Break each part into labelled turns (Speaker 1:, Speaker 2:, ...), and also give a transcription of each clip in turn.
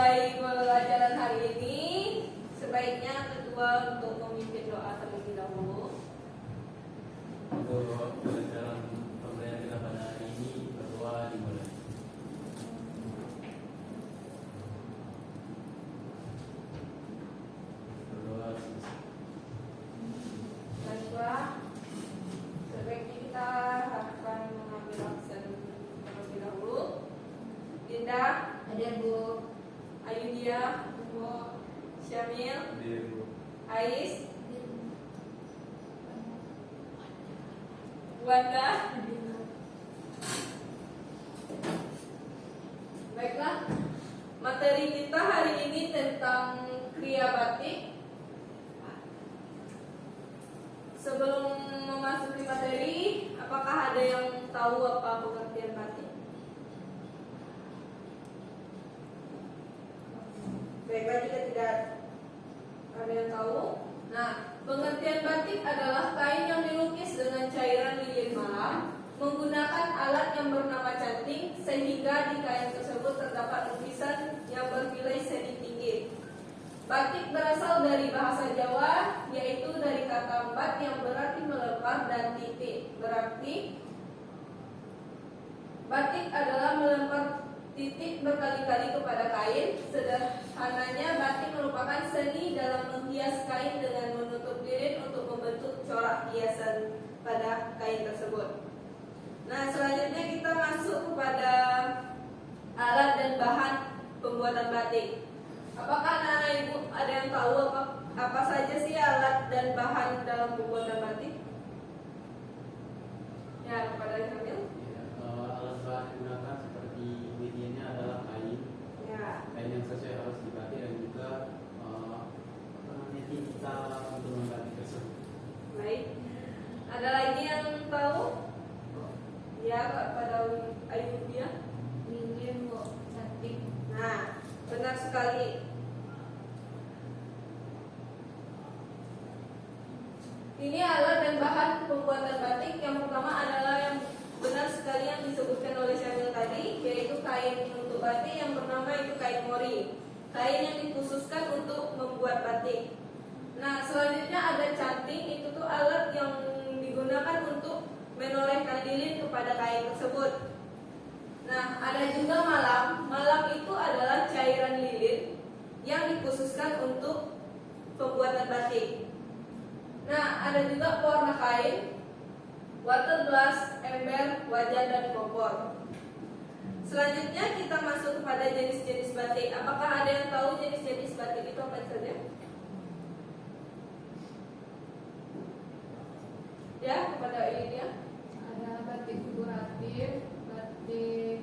Speaker 1: memulai pelajaran hari ini, sebaiknya ketua untuk memimpin doa terlebih dahulu.
Speaker 2: Untuk pelajaran pembelajaran kita pada hari ini, berdoa dimulai. Berdoa selesai.
Speaker 1: Baiklah, sebaiknya kita akan mengambil absen terlebih dahulu. Dinda,
Speaker 3: Ada Bu.
Speaker 1: Ayudia, Bu, Syamil, Ais, Wanda. Baiklah, materi kita hari ini tentang kriya batik. Sebelum memasuki materi, apakah ada yang tahu apa pengertian batik? Baiklah, jika tidak ada yang tahu. Nah, pengertian batik adalah kain yang dilukis dengan cairan lilin malam menggunakan alat yang bernama canting, sehingga di kain tersebut terdapat lukisan yang bernilai seni tinggi. Batik berasal dari bahasa Jawa, yaitu dari kata bat yang berarti melempar dan titik berarti batik adalah melempar titik berkali-kali kepada kain. Sederhananya, batik merupakan seni dalam menghias kain dengan menutup lilin untuk membentuk corak hiasan pada kain tersebut. Nah, selanjutnya kita masuk kepada alat dan bahan pembuatan batik. Apakah anak-anak ibu ada yang tahu apa saja sih alat dan bahan dalam pembuatan batik? Ya, kepada Syamil.
Speaker 2: Alat bahan yang digunakan seperti medianya adalah kain.
Speaker 1: Ya.
Speaker 2: Kain yang sesuai harus dibatik dan juga kita untuk membatik tersebut.
Speaker 1: Baik. Ada lagi yang tahu? Ya, pada Ayudia.
Speaker 3: Lilin Bu. Cantik.
Speaker 1: Nah, benar sekali. Ini alat dan bahan pembuatan batik. Yang pertama adalah yang benar sekali yang disebutkan oleh Syamil tadi, yaitu kain untuk batik yang bernama itu kain mori. Kain yang dikhususkan untuk membuat batik. Nah, selanjutnya ada canting. Itu tuh alat yang digunakan untuk menorehkan lilin kepada kain tersebut. Nah, ada juga malam. Malam itu adalah cairan lilin yang dikhususkan untuk pembuatan batik. Nah, ada juga pewarna kain, water glass, ember, wajan, dan kompor. Selanjutnya kita masuk kepada jenis-jenis batik. Apakah ada yang tahu jenis-jenis batik itu apa saja? Ya, kepada ini dia.
Speaker 3: Ada batik figuratif, batik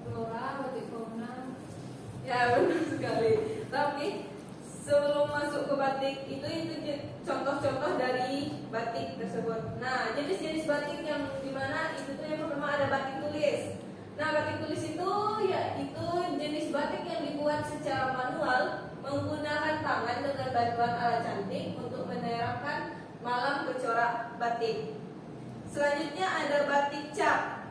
Speaker 3: flora, batik fauna.
Speaker 1: Ya, benar sekali. Tapi sebelum masuk ke batik itu contoh-contoh dari batik tersebut. Nah, jenis-jenis batik yang dimana itu tuh yang pertama ada batik tulis. Nah, batik tulis itu yaitu jenis batik yang dibuat secara manual menggunakan tangan dengan bantuan alat canting untuk menerapkan malam ke corak batik. Selanjutnya ada batik cap,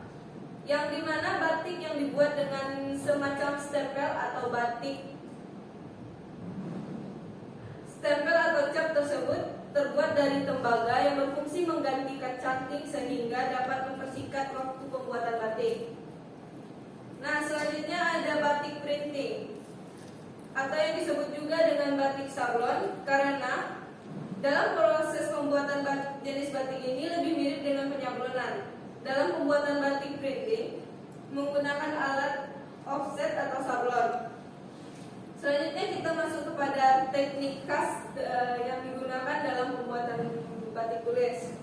Speaker 1: yang dimana batik yang dibuat dengan semacam stempel atau batik. Stempel atau cap tersebut terbuat dari tembaga yang berfungsi menggantikan canting sehingga dapat mempersingkat waktu pembuatan batik. Nah, selanjutnya ada batik printing atau yang disebut juga dengan batik sablon, karena dalam proses pembuatan jenis batik ini lebih mirip dengan penyablonan. Dalam pembuatan batik printing menggunakan alat offset atau sablon. Selanjutnya kita masuk kepada teknik khas yang digunakan dalam pembuatan batik tulis.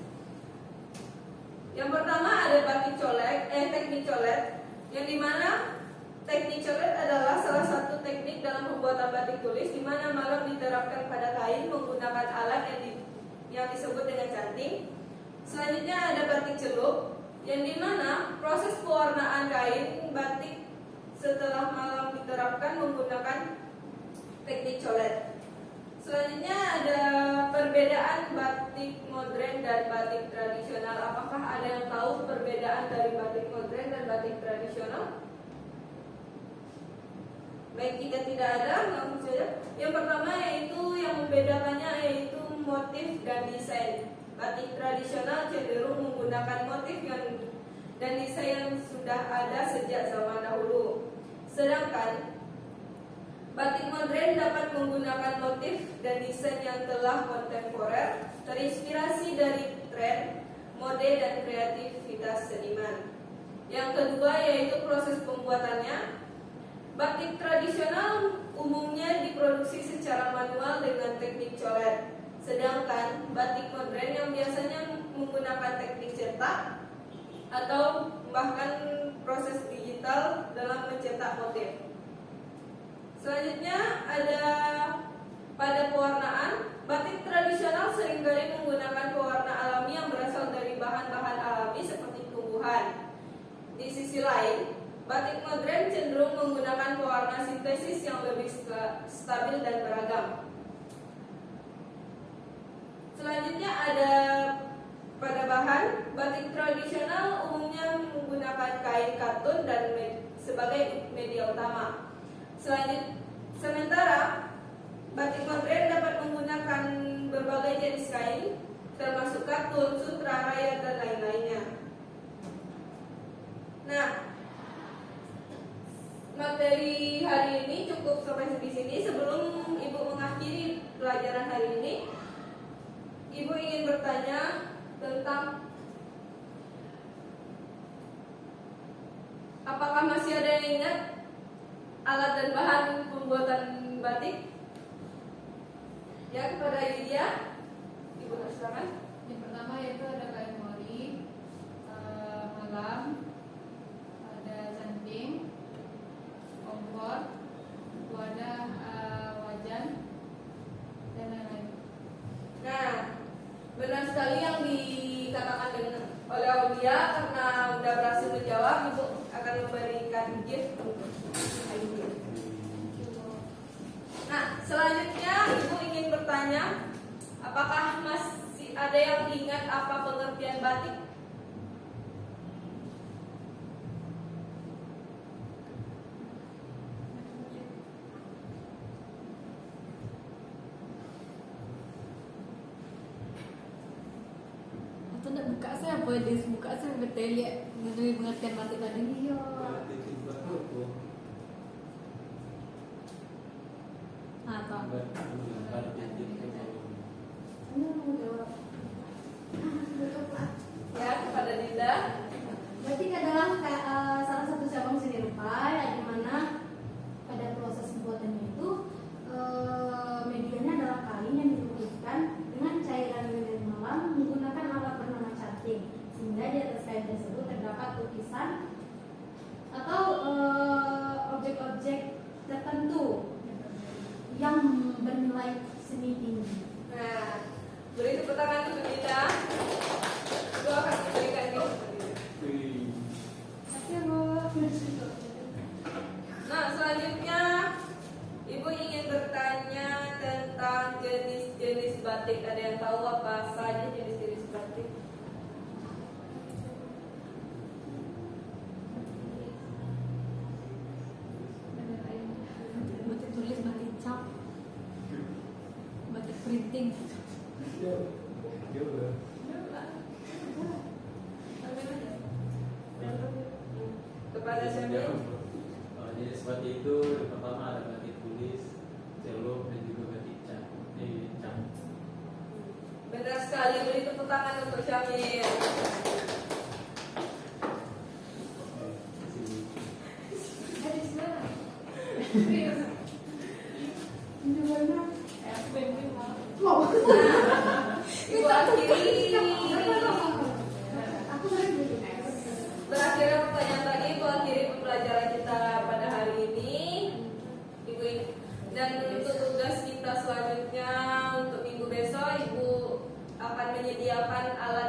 Speaker 1: Yang pertama ada teknik colet, yang dimana teknik colet adalah salah satu teknik dalam pembuatan batik tulis di mana malam diterapkan pada kain menggunakan alat yang disebut dengan canting. Selanjutnya ada batik celup, yang dimana proses pewarnaan kain batik setelah malam diterapkan menggunakan teknik colet. Selanjutnya ada perbedaan batik modern dan batik tradisional. Apakah ada yang tahu perbedaan dari batik modern dan batik tradisional? Baik, jika tidak ada, langsung saja. Yang pertama yaitu yang membedakannya yaitu motif dan desain. Batik tradisional cenderung menggunakan motif dan desain yang sudah ada sejak zaman dahulu. Sedangkan batik modern dapat menggunakan motif dan desain yang telah kontemporer, terinspirasi dari tren, mode, dan kreativitas seniman. Yang kedua yaitu proses pembuatannya. Batik tradisional umumnya diproduksi secara manual dengan teknik coret. Sedangkan batik modern yang biasanya menggunakan teknik cetak atau bahkan proses digital dalam mencetak motif. Selanjutnya ada pada pewarnaan. Batik tradisional seringkali menggunakan pewarna alami yang berasal dari bahan-bahan alami seperti tumbuhan. Di sisi lain, batik modern cenderung menggunakan pewarna sintesis yang lebih stabil dan beragam. Selanjutnya ada pada bahan. Batik tradisional umumnya menggunakan kain katun dan sebagai media utama. Sementara batik modern dapat menggunakan berbagai jenis kain, termasuk katun, sutra, rayat, dan lain-lainnya. Nah, materi hari ini cukup sampai di sini. Sebelum Ibu mengakhiri pelajaran hari ini, Ibu ingin bertanya tentang apakah masih ada yang ingat alat dan bahan pembuatan batik? Ya, kepada Lydia, Ibu silakan.
Speaker 3: Yang pertama yaitu ada kain mori, malam, ada canting, kompor, wadah, wajan, dan lain-lain.
Speaker 1: Nah, benar sekali yang dikatakan oleh Aulia. Karena sudah berhasil menjawab, Ibu akan memberikan gift untuk Ibu. Nah, selanjutnya Ibu ingin bertanya, apakah masih ada yang ingat apa pengertian batik?
Speaker 3: Atau nak buka saya apa dia buka saya betul lihat lebih pengertian batik tadi. Iya.
Speaker 2: Batik itu apa?
Speaker 3: Apa?
Speaker 2: Batik itu
Speaker 1: Ya, kepada Dinda.
Speaker 4: Batik adalah salah satu cabang seni rupa di mana pada proses pembuatannya itu medianya adalah kain yang dilukiskan dengan cairan lilin malam menggunakan alat bernama canting, sehingga di atas kain tersebut terdapat lukisan atau objek-objek tertentu yang bernilai seni tinggi.
Speaker 1: Nah, beri tepuk tangan untuk Dinda. Ibu akan memberikan gift.
Speaker 4: Kasih Bu.
Speaker 1: Nah, selanjutnya Ibu ingin bertanya tentang jenis-jenis batik. Ada yang tahu apa saja jenis-jenis batik?
Speaker 3: Batik tulis, batik cap, batik printing.
Speaker 1: Kepada siapa?
Speaker 2: Jenis batik itu yang pertama ada batik tulis, celok, dan juga batik cap. Cap.
Speaker 1: Benar sekali, beri tepuk tangan untuk Syamil.
Speaker 3: Ada di sana.
Speaker 4: Ini warna.
Speaker 1: Ibu akhiri.
Speaker 4: Aku sering beli.
Speaker 1: Berakhirnya pertanyaan tadi, Ibu akhiri pembelajaran kita pada hari ini. Ibu dan untuk tugas kita selanjutnya untuk minggu besok, Ibu akan menyediakan alat